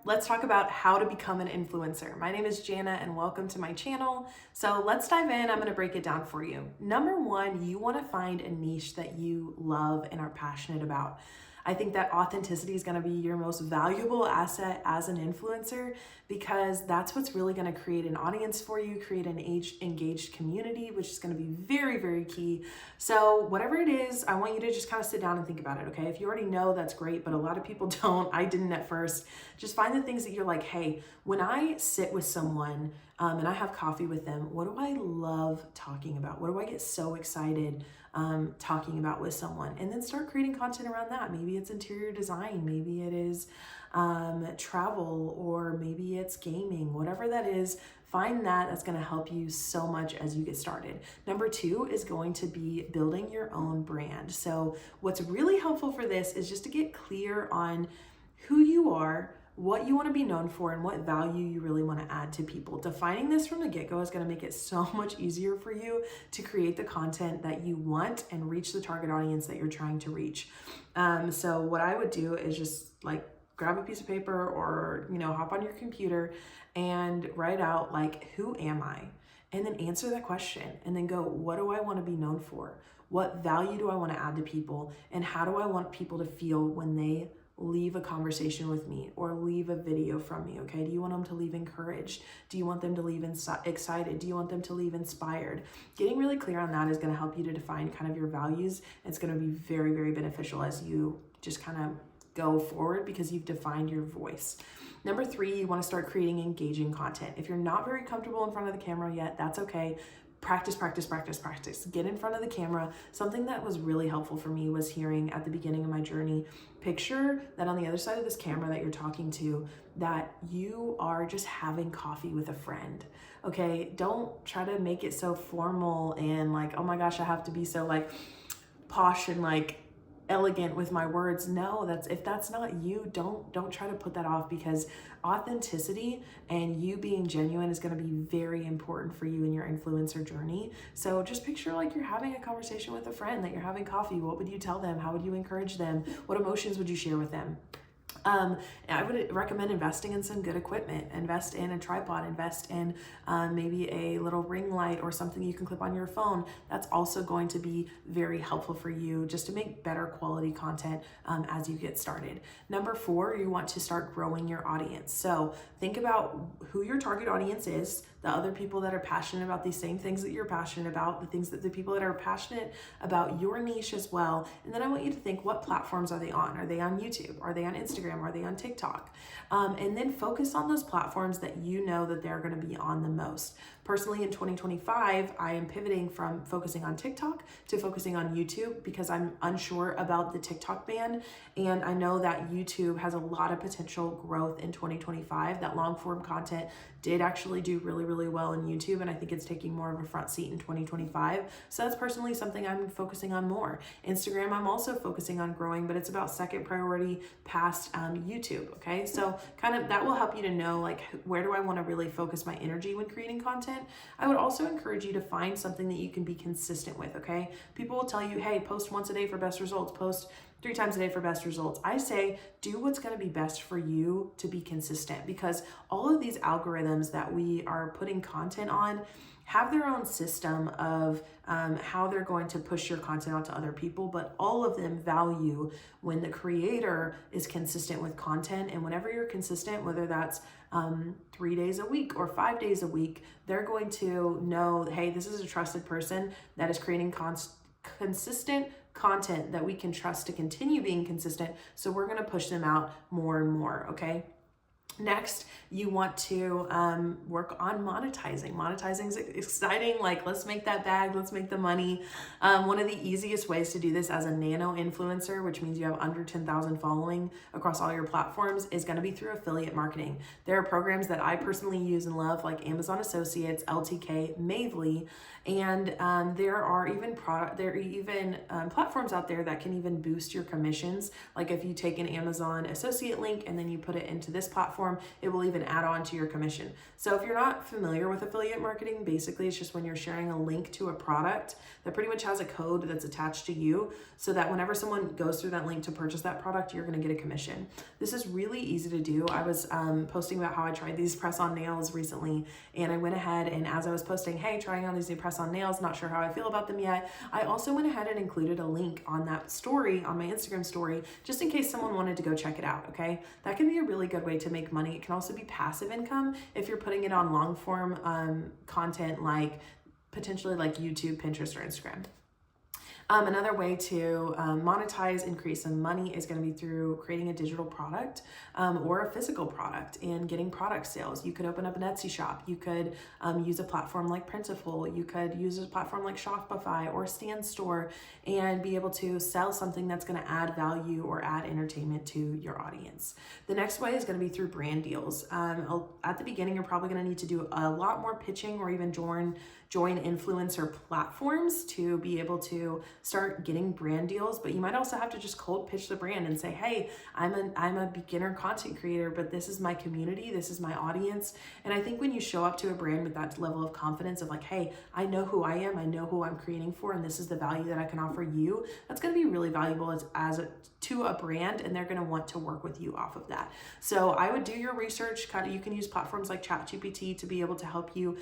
let's talk about how to become an influencer. My name is Jana and welcome to my channel. So let's dive in. I'm gonna break it down for you. Number one, you wanna find a niche that you love and are passionate about. I think that authenticity is gonna be your most valuable asset as an influencer because that's what's really gonna create an audience for you, create an engaged community, which is gonna be very, very key. So whatever it is, I want you to just kind of sit down and think about it, okay? If you already know, that's great, but a lot of people don't. I didn't at first. Just find the things that you're like, hey, when I sit with someone and I have coffee with them, what do I love talking about? What do I get so excited talking about with someone? And then start creating content around that. Maybe it's interior design, maybe it is travel, or maybe it's gaming, whatever that is. Find that's going to help you so much as you get started. Number two is going to be building your own brand. So what's really helpful for this is just to get clear on who you are, what you want to be known for, and what value you really want to add to people. Defining this from the get-go is going to make it so much easier for you to create the content that you want and reach the target audience that you're trying to reach. So what I would do is just like grab a piece of paper or, hop on your computer and write out like, who am I? And then answer that question and then go, what do I want to be known for? What value do I want to add to people? And how do I want people to feel when they leave a conversation with me or leave a video from me, okay? Do you want them to leave encouraged? Do you want them to leave excited? Do you want them to leave inspired? Getting really clear on that is gonna help you to define kind of your values. It's gonna be very, very beneficial as you just kind of go forward because you've defined your voice. Number three, you wanna start creating engaging content. If you're not very comfortable in front of the camera yet, that's okay. Practice. Get in front of the camera. Something that was really helpful for me was hearing at the beginning of my journey, picture that on the other side of this camera that you're talking to, that you are just having coffee with a friend, okay? Don't try to make it so formal and like, oh my gosh, I have to be so like posh and like elegant with my words. No, if that's not you, don't try to put that off, because authenticity and you being genuine is going to be very important for you in your influencer journey. So just picture like you're having a conversation with a friend, that you're having coffee. What would you tell them? How would you encourage them? What emotions would you share with them? I would recommend investing in some good equipment. Invest in a tripod, invest in maybe a little ring light or something you can clip on your phone. That's also going to be very helpful for you just to make better quality content as you get started. Number four, you want to start growing your audience. So think about who your target audience is, the other people that are passionate about these same things that you're passionate about, the people that are passionate about your niche as well. And then I want you to think, what platforms are they on? Are they on YouTube? Are they on Instagram? Are they on TikTok? And then focus on those platforms that you know that they're going to be on the most. Personally, in 2025, I am pivoting from focusing on TikTok to focusing on YouTube because I'm unsure about the TikTok ban. And I know that YouTube has a lot of potential growth in 2025. That long form content did actually do really, really well in YouTube. And I think it's taking more of a front seat in 2025. So that's personally something I'm focusing on more. Instagram, I'm also focusing on growing, but it's about second priority past YouTube. Okay. So kind of that will help you to know like, where do I want to really focus my energy when creating content? I would also encourage you to find something that you can be consistent with, okay? People will tell you, hey, post once a day for best results, post 3 times a day for best results. I say, do what's gonna be best for you to be consistent, because all of these algorithms that we are putting content on have their own system of how they're going to push your content out to other people, but all of them value when the creator is consistent with content. And whenever you're consistent, whether that's 3 days a week or 5 days a week, they're going to know, hey, this is a trusted person that is creating consistent content that we can trust to continue being consistent. So we're going to push them out more and more, okay? Next, you want to work on monetizing. Monetizing is exciting. Like, let's make that bag, let's make the money. One of the easiest ways to do this as a nano influencer, which means you have under 10,000 following across all your platforms, is going to be through affiliate marketing. There are programs that I personally use and love, like Amazon Associates, LTK, Mavely, and there are even platforms out there that can even boost your commissions. Like if you take an Amazon Associate link and then you put it into this platform, platform, it will even add on to your commission. So if you're not familiar with affiliate marketing, basically it's just when you're sharing a link to a product that pretty much has a code that's attached to you, so that whenever someone goes through that link to purchase that product, you're going to get a commission. This is really easy to do. I was posting about how I tried these press-on nails recently, and I went ahead and as I was posting, hey, trying on these new press-on nails, not sure how I feel about them yet, I also went ahead and included a link on that story, on my Instagram story, just in case someone wanted to go check it out, okay? That can be a really good way to make money. It can also be passive income if you're putting it on long form content, like potentially like YouTube, Pinterest, or Instagram. Another way to monetize and create some money is going to be through creating a digital product or a physical product and getting product sales. You could open up an Etsy shop. You could use a platform like Printful. You could use a platform like Shopify or Stand Store and be able to sell something that's going to add value or add entertainment to your audience. The next way is going to be through brand deals. At the beginning, you're probably going to need to do a lot more pitching or even join influencer platforms to be able to start getting brand deals, but you might also have to just cold pitch the brand and say, hey, I'm a beginner content creator, but this is my community, this is my audience. And I think when you show up to a brand with that level of confidence of like, hey, I know who I am, I know who I'm creating for, and this is the value that I can offer you, that's going to be really valuable to a brand, and they're going to want to work with you off of that. So I would do your research. You can use platforms like ChatGPT to be able to help you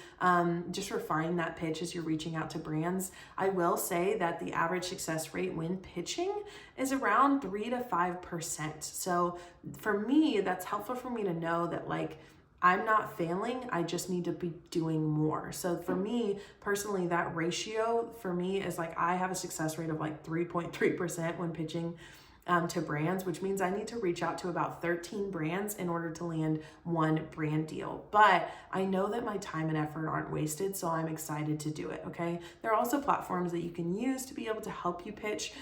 just refine that pitch as you're reaching out to brands. I will say that the average success rate when pitching is around 3 to 5%. So for me, that's helpful for me to know that like I'm not failing, I just need to be doing more. So for me personally, that ratio for me is like I have a success rate of like 3.3% when pitching to brands, which means I need to reach out to about 13 brands in order to land one brand deal. But I know that my time and effort aren't wasted, so I'm excited to do it, okay? There are also platforms that you can use to be able to help you pitch.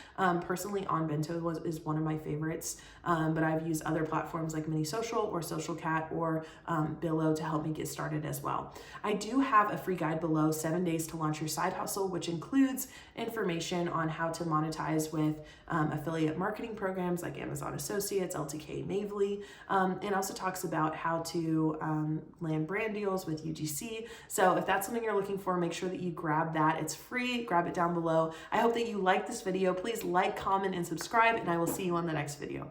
Personally, OnBento is one of my favorites, but I've used other platforms like Mini Social or Social Cat or Billo to help me get started as well. I do have a free guide below, 7 days to launch your side hustle, which includes information on how to monetize with affiliate marketing programs like Amazon Associates, LTK, Mavely, and also talks about how to land brand deals with UGC. So if that's something you're looking for, make sure that you grab that. It's free, grab it down below. I hope that you like this video. Please like, comment, and subscribe, and I will see you on the next video.